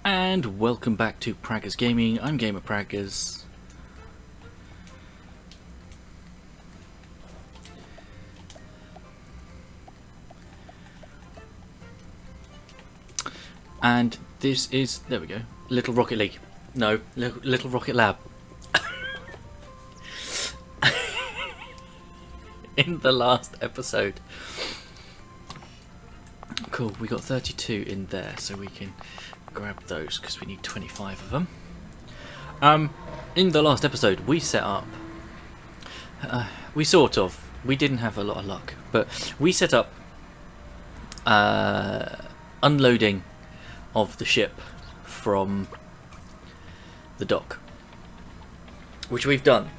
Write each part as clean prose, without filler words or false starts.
And welcome back to Praggers Gaming. I'm Gamer Praggers. And this is, there we go, Little Rocket League. No, Little Rocket Lab. In the last episode. Cool, we got 32 in there, so we can grab those because we need 25 of them. In the last episode we set up, we didn't have a lot of luck, but we set up unloading of the ship from the dock, which we've done,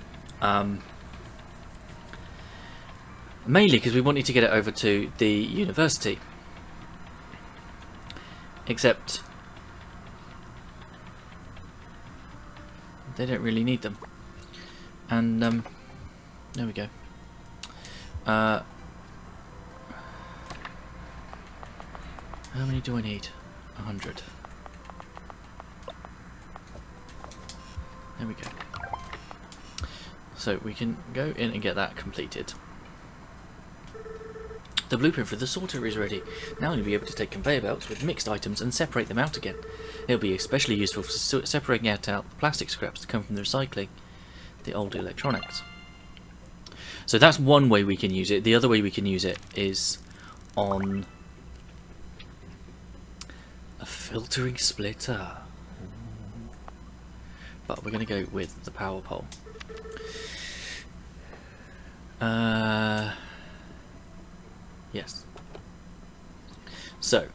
mainly because we wanted to get it over to the university, except they don't really need them. And there we go. How many do I need? 100. There we go. So we can go in and get that completed. The blueprint for the sorter is ready. Now you'll be able to take conveyor belts with mixed items and separate them out again. It'll be especially useful for separating out the plastic scraps that come from the recycling, the old electronics. So that's one way we can use it. The other way we can use it is on a filtering splitter. But we're going to go with the power pole. Yes. So,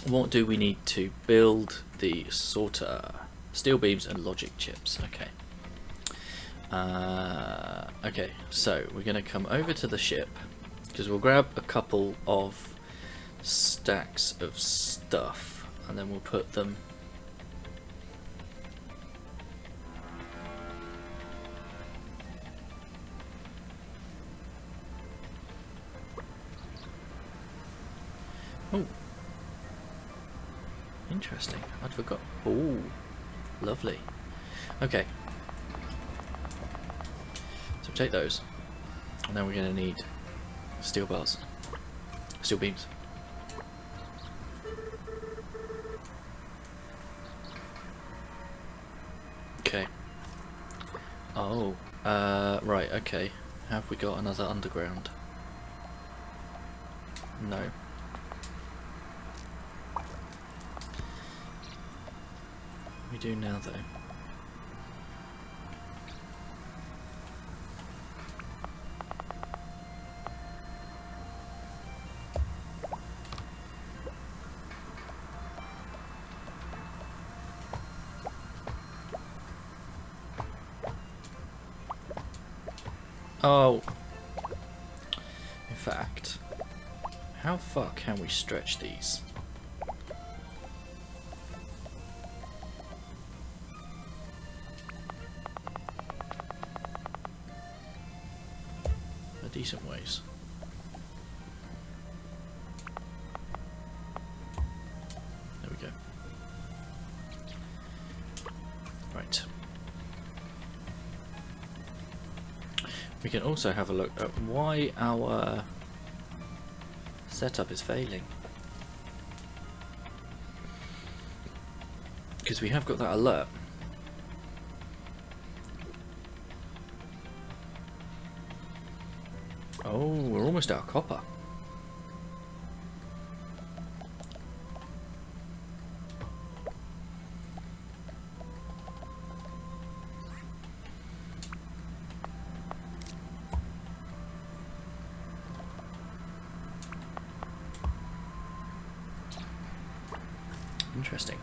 what do we need to build the sorter? Steel beams and logic chips. Okay. Okay, so we're going to come over to the ship because we'll grab a couple of stacks of stuff and then we'll put them oh, interesting. I'd forgot. Oh, lovely. Okay. So take those. And then we're going to need steel bars. Steel beams. Okay. Oh, right, okay. Have we got another underground? No. We do now, though. Oh. In fact, how far can we stretch these? Decent ways. There we go. Right. We can also have a look at why our setup is failing. Because we have got that alert. Oh, we're almost out of copper. Interesting.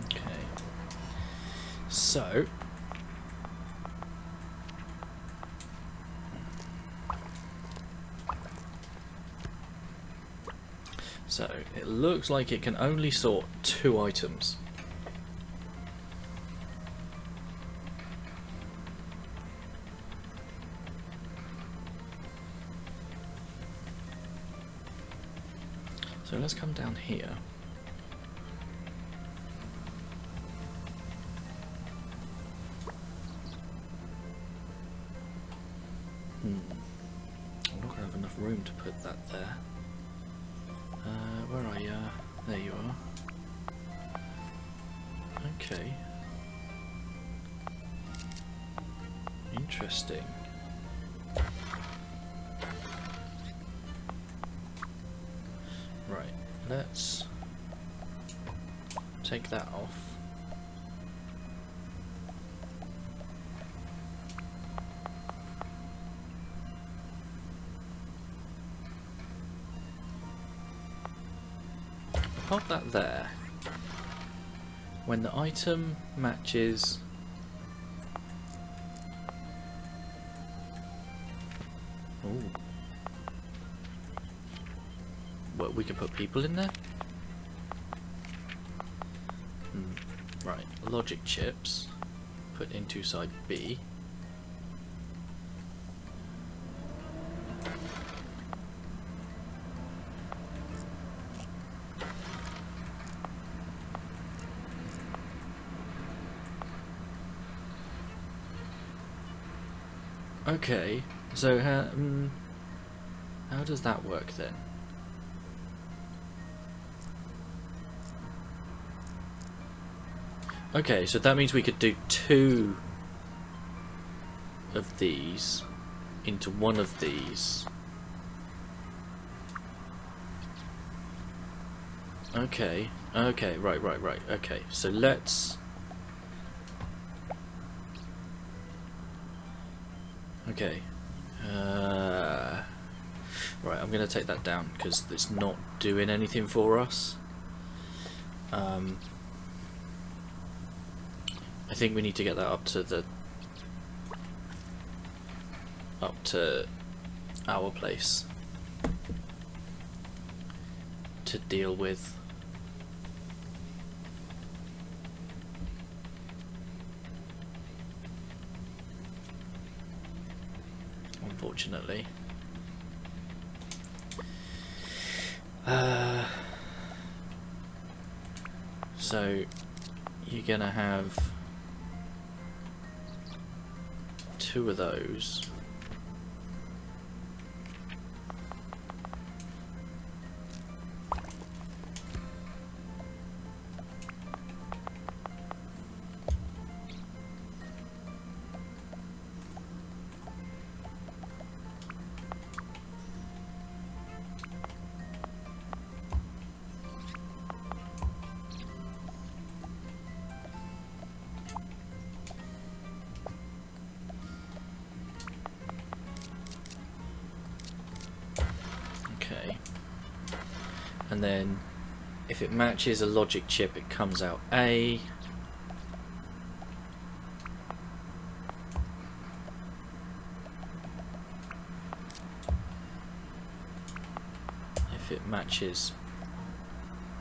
Okay. So it looks like it can only sort 2 items. So let's come down here. I'm not going to have enough room to put that there. Where are you? There you are. Okay. Interesting. Right, let's take that off. Pop that there. When the item matches well, we can put people in there. Right, logic chips put into side B. Okay, so how does that work then? Okay, so that means we could do 2 of these into one of these. Okay, okay, right, okay, so let's... Okay, right, I'm going to take that down because it's not doing anything for us. I think we need to get that up to our place to deal with. Unfortunately. So you're gonna have 2 of those. And then if it matches a logic chip, it comes out A. If it matches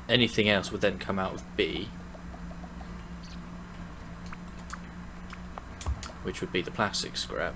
anything else, would then come out of B, which would be the plastic scrap.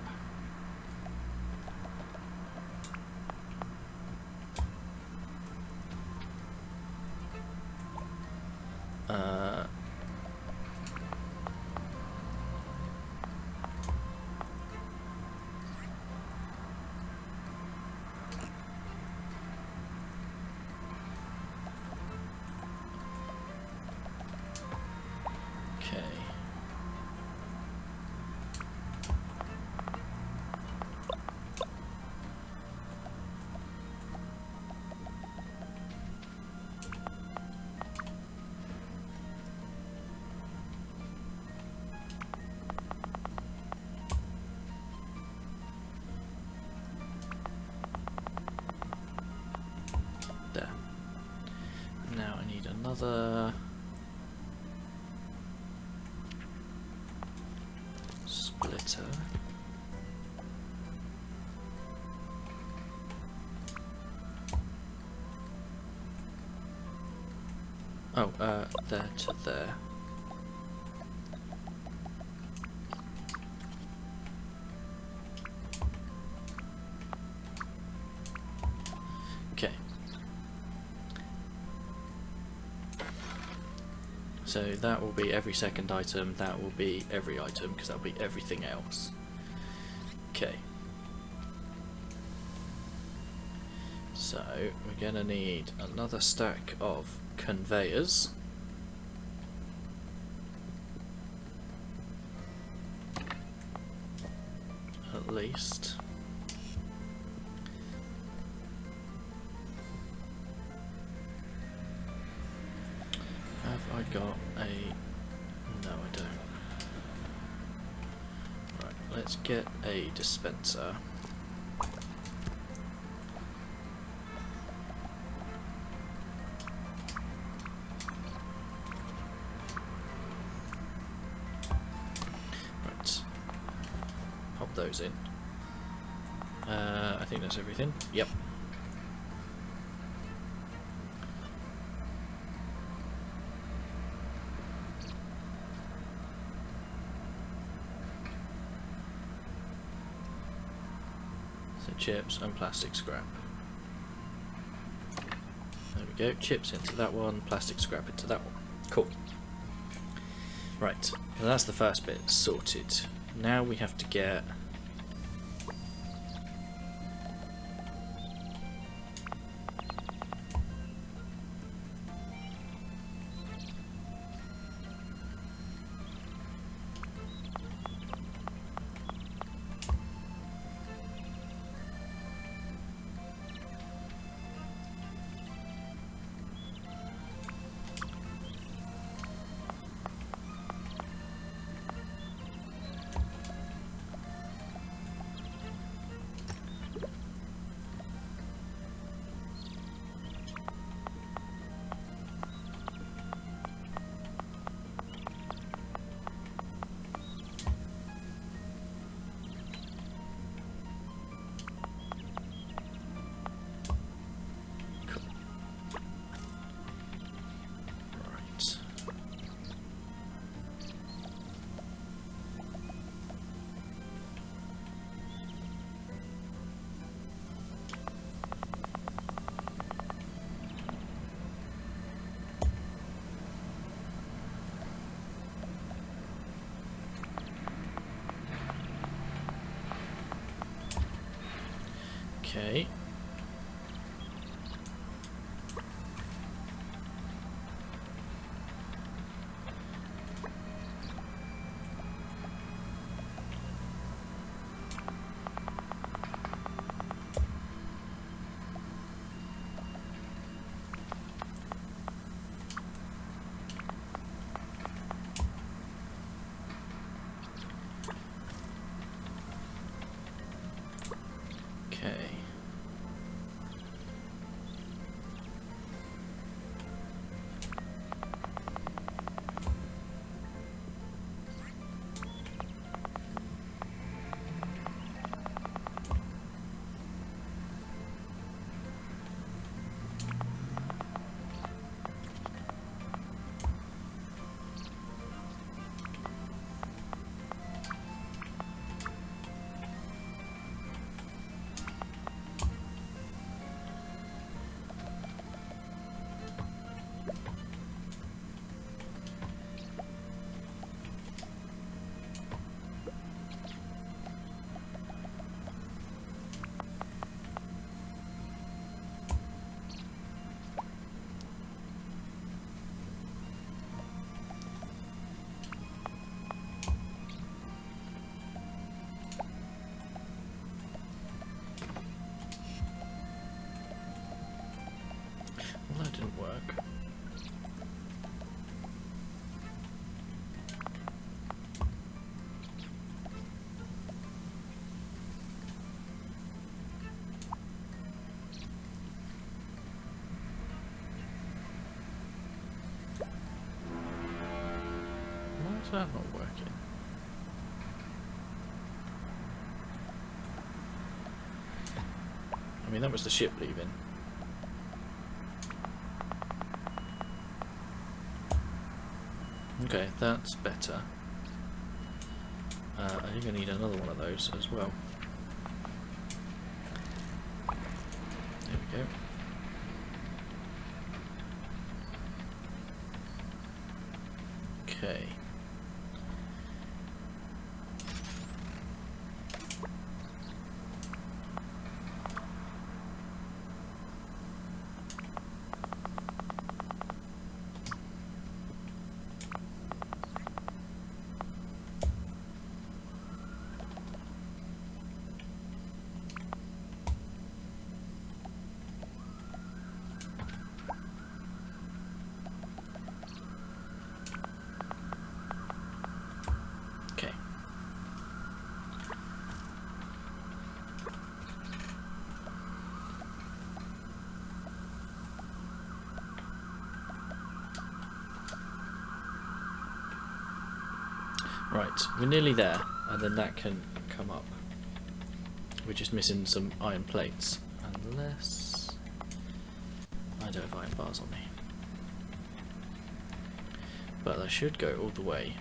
There. Now I need another splitter. Oh, there to there. Okay. So that will be every second item, that will be every item, because that will be everything else. Okay. So we're going to need another stack of conveyors. At least. Have I got a... No, I don't. Right, let's get a dispenser. Right. Pop those in. I think that's everything. Yep. Chips and plastic scrap. There we go, chips into that one, plastic scrap into that one. Cool. Right, so that's the first bit sorted. Now we have to get... Okay. Well, that didn't work. Why is that not working? I mean, that was the ship leaving. Okay, that's better. I think I need another one of those as well. There we go. Okay. Right, we're nearly there, and then that can come up. We're just missing some iron plates. Unless... I don't have iron bars on me. But I should go all the way.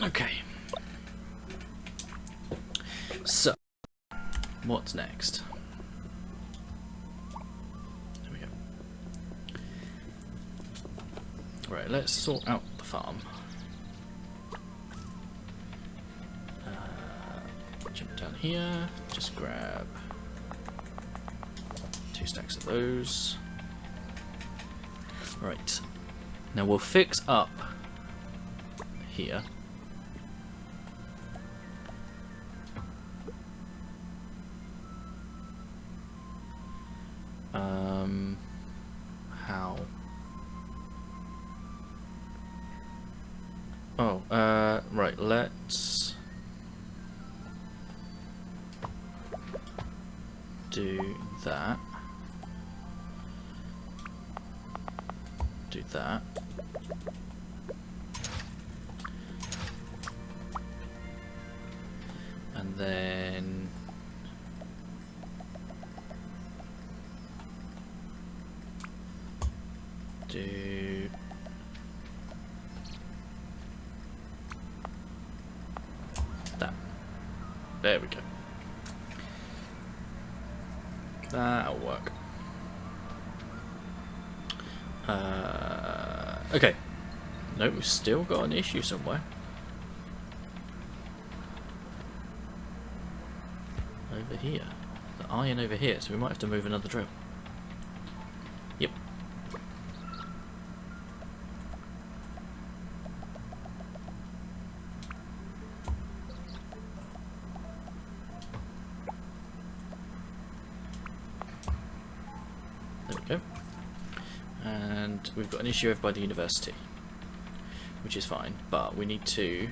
Okay. So, what's next? There we go. Right, let's sort out the farm. Jump down here, just grab 2 stacks of those. Right, now we'll fix up here. How? Oh, right, let's do that. Do that. And then do that. There we go. That'll work. Okay. No, we've still got an issue somewhere. Over here. The iron over here, so we might have to move another drill. Yep. There we go. And we've got an issue over by the university, which is fine, but we need to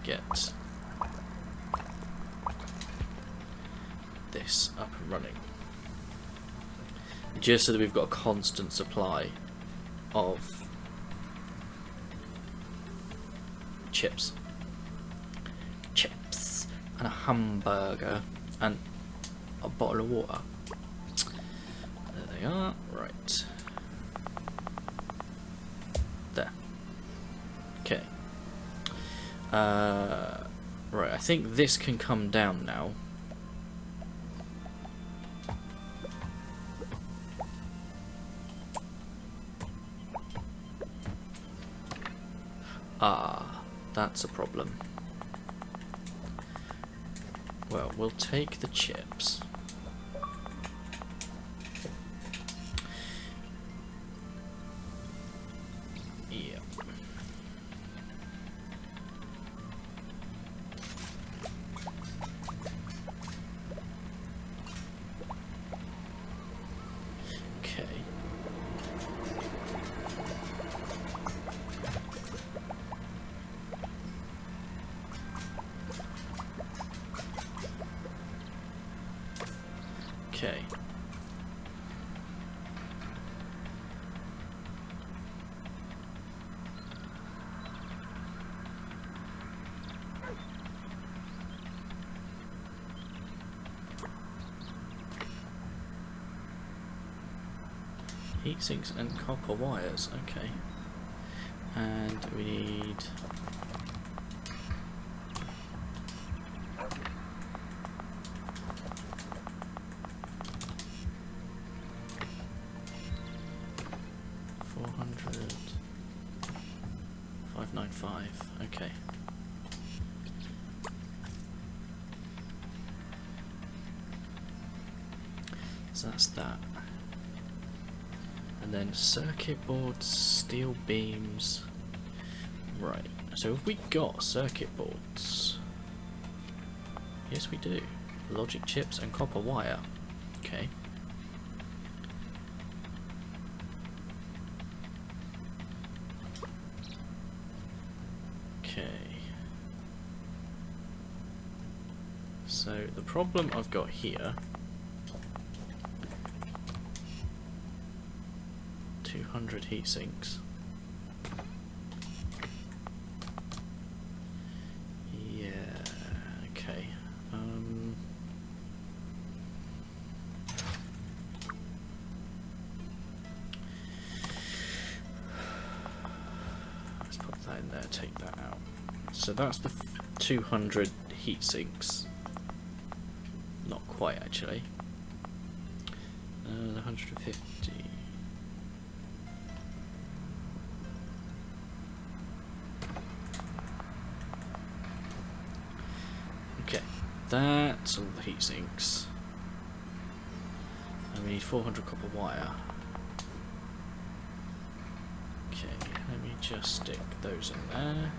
get this up and running, just so that we've got a constant supply of chips and a hamburger and a bottle of water. There they are. Right there. Okay. Right, I think this can come down now. Ah, that's a problem. Well, we'll take the chips. Yeah. Heat sinks and copper wires, okay. And we need... $400,595, okay. So that's that. And then circuit boards, steel beams. Right, so have we got circuit boards? Yes we do. Logic chips and copper wire. Okay. Okay. So the problem I've got here, 200 heat sinks. Yeah, okay. Let's put that in there, take that out. So that's the 200 heat sinks. Not quite actually. The 150. Okay, that's all the heat sinks. And we need 400 copper wire. Okay, let me just stick those in there.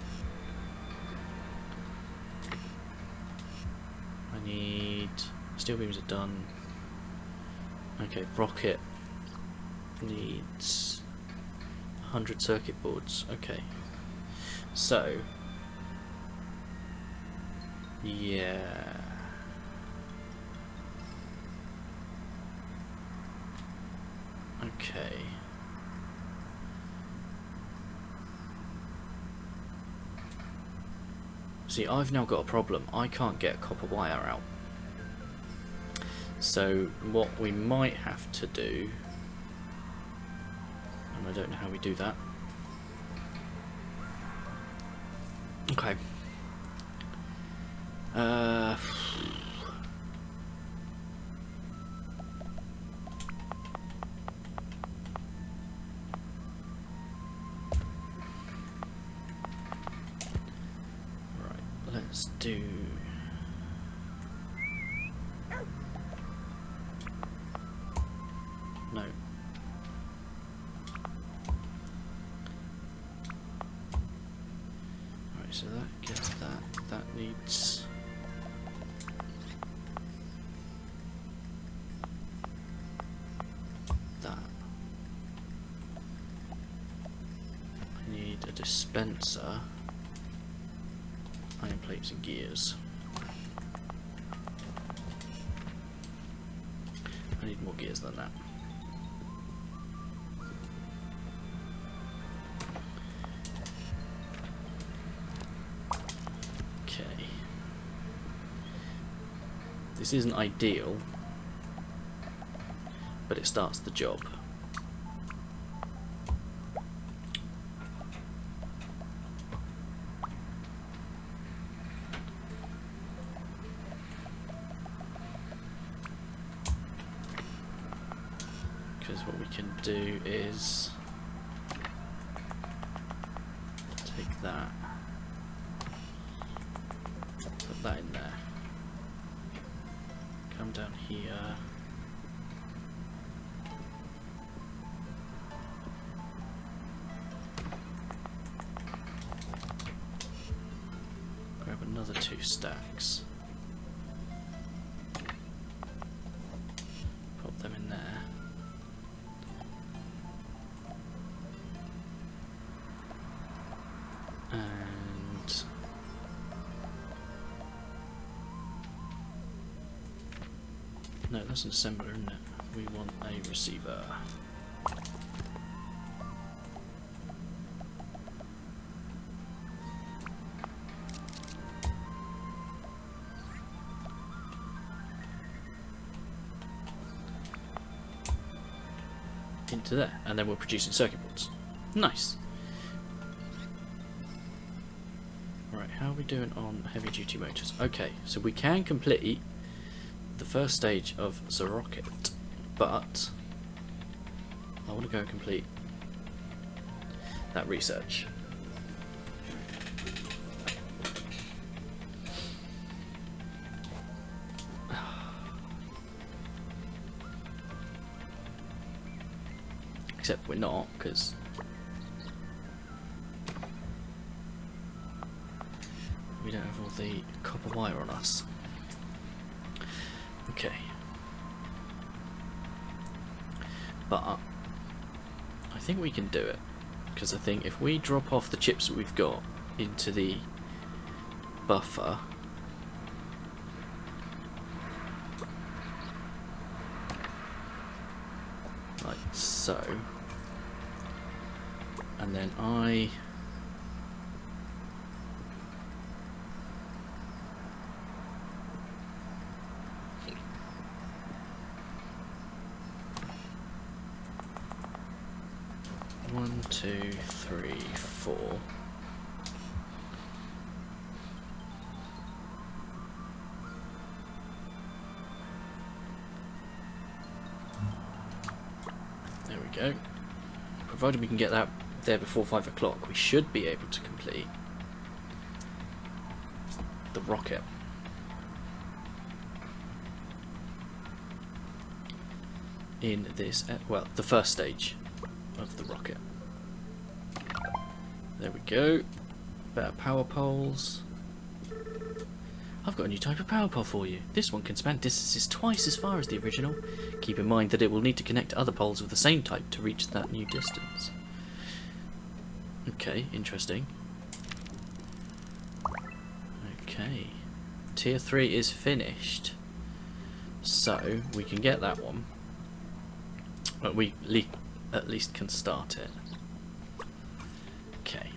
I need... steel beams are done. Okay, rocket needs 100 circuit boards. Okay, so yeah. Okay. See, I've now got a problem. I can't get copper wire out. So what we might have to do, and I don't know how we do that. Okay. Right, let's do... no. Right, so that gets that. That needs... that. I need a dispenser, iron plates and gears. I need more gears than that. This isn't ideal, but it starts the job. Because what we can do is take that, put that in there. Come down here. Grab another 2 stacks. Pop them in there. And no, that's an assembler, isn't it? We want a receiver. into there, and then we're producing circuit boards. Nice. Right, how are we doing on heavy duty motors? Okay, so we can complete the first stage of the rocket, but I want to go and complete that research. Except we're not, because we don't have all the copper wire on us. Okay. But I think we can do it, because I think if we drop off the chips that we've got into the buffer, like so, and then I one, two, three, four. There we go. Provided we can get that there before 5 o'clock, we should be able to complete the rocket. In this, well, the first stage of the rocket. There we go. Better power poles. I've got a new type of power pole for you. This one can span distances twice as far as the original. Keep in mind that it will need to connect to other poles of the same type to reach that new distance. Okay, interesting. Okay. Tier 3 is finished. So, we can get that one. But we at least can start it. Okay.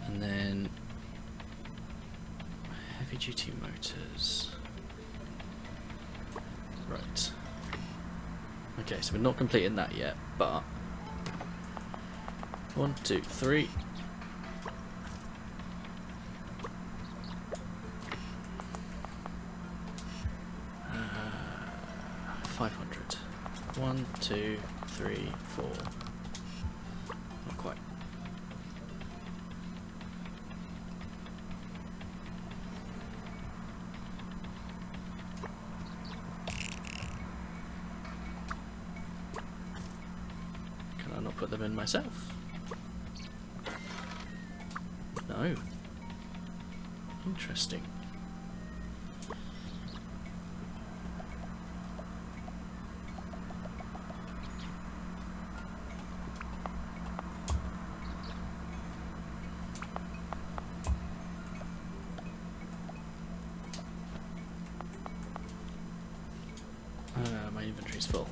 And then heavy duty motors. Right. Okay, so we're not completing that yet, but 1, 2, 3. 500. 1, 2, 3, 4. Not quite. Can I not put them in myself? No. Interesting. My inventory's full.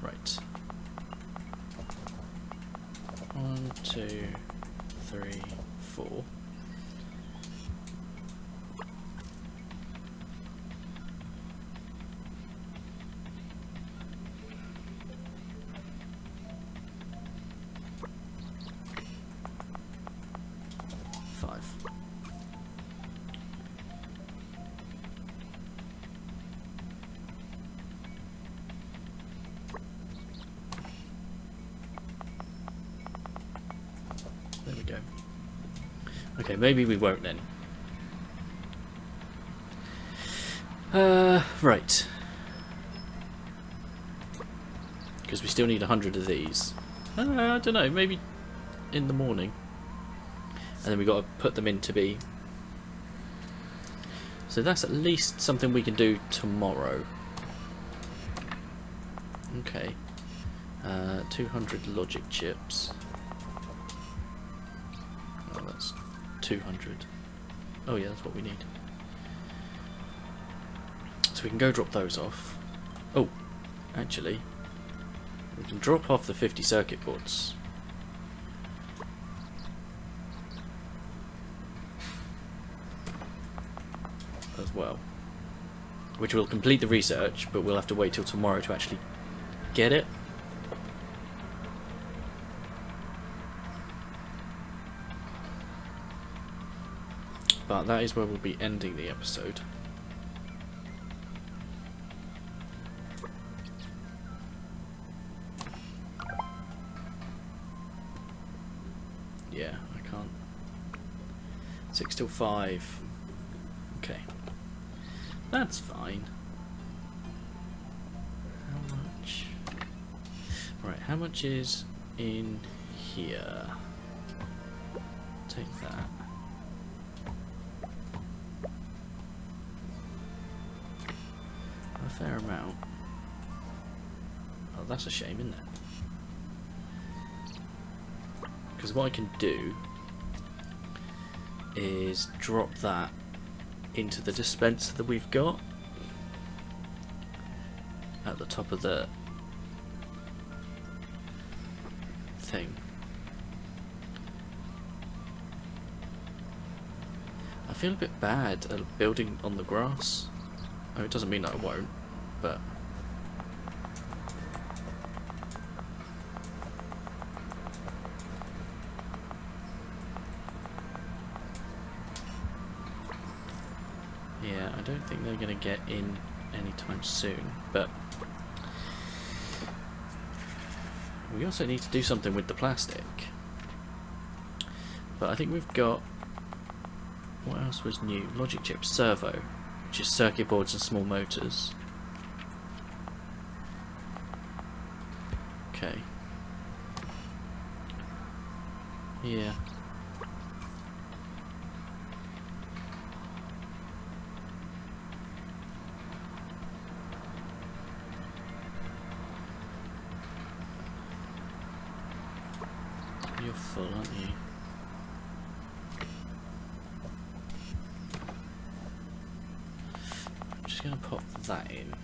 Right. 1, 2, 3, 4. There we go. Okay, maybe we won't then. Right. Because we still need 100 of these. I don't know, maybe in the morning. And then we've got to put them in to be... So that's at least something we can do tomorrow. Okay. 200 logic chips. Oh, that's 200. Oh yeah, that's what we need. So we can go drop those off. Oh, actually, we can drop off the 50 circuit boards. As well. Which will complete the research, but we'll have to wait till tomorrow to actually get it. But that is where we'll be ending the episode. Yeah, I can't. 6 till 5. Okay. That's fine. How much? Right, how much is in here? Take that. A fair amount. Oh, that's a shame, isn't it? Because what I can do is drop that into the dispenser that we've got at the top of the thing. I feel a bit bad at building on the grass. Oh, it doesn't mean that I won't, but yeah, I don't think they're going to get in anytime soon, but we also need to do something with the plastic. But I think we've got, what else was new? Logic chip servo, which is circuit boards and small motors. Okay. Yeah. You're full, aren't you? I'm just going to pop that in.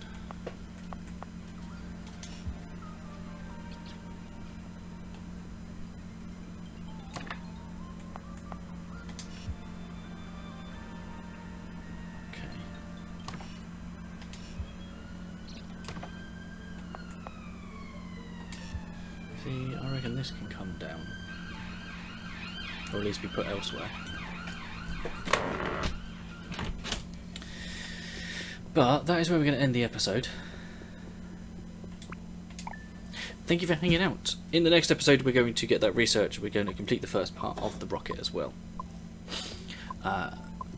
Okay. See, I reckon this can come down. Or at least be put elsewhere. But that is where we're going to end the episode. Thank you for hanging out. In the next episode we're going to get that research. We're going to complete the first part of the rocket as well.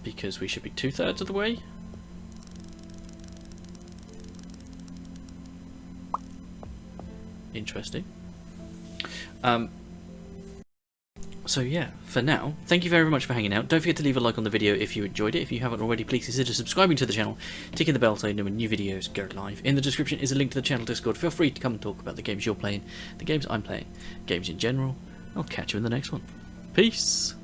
Because we should be 2/3 of the way. Interesting. So yeah, for now, thank you very much for hanging out. Don't forget to leave a like on the video if you enjoyed it. If you haven't already, please consider subscribing to the channel, ticking the bell so you know when new videos go live. In the description is a link to the channel Discord. Feel free to come and talk about the games you're playing, the games I'm playing, games in general. I'll catch you in the next one. Peace!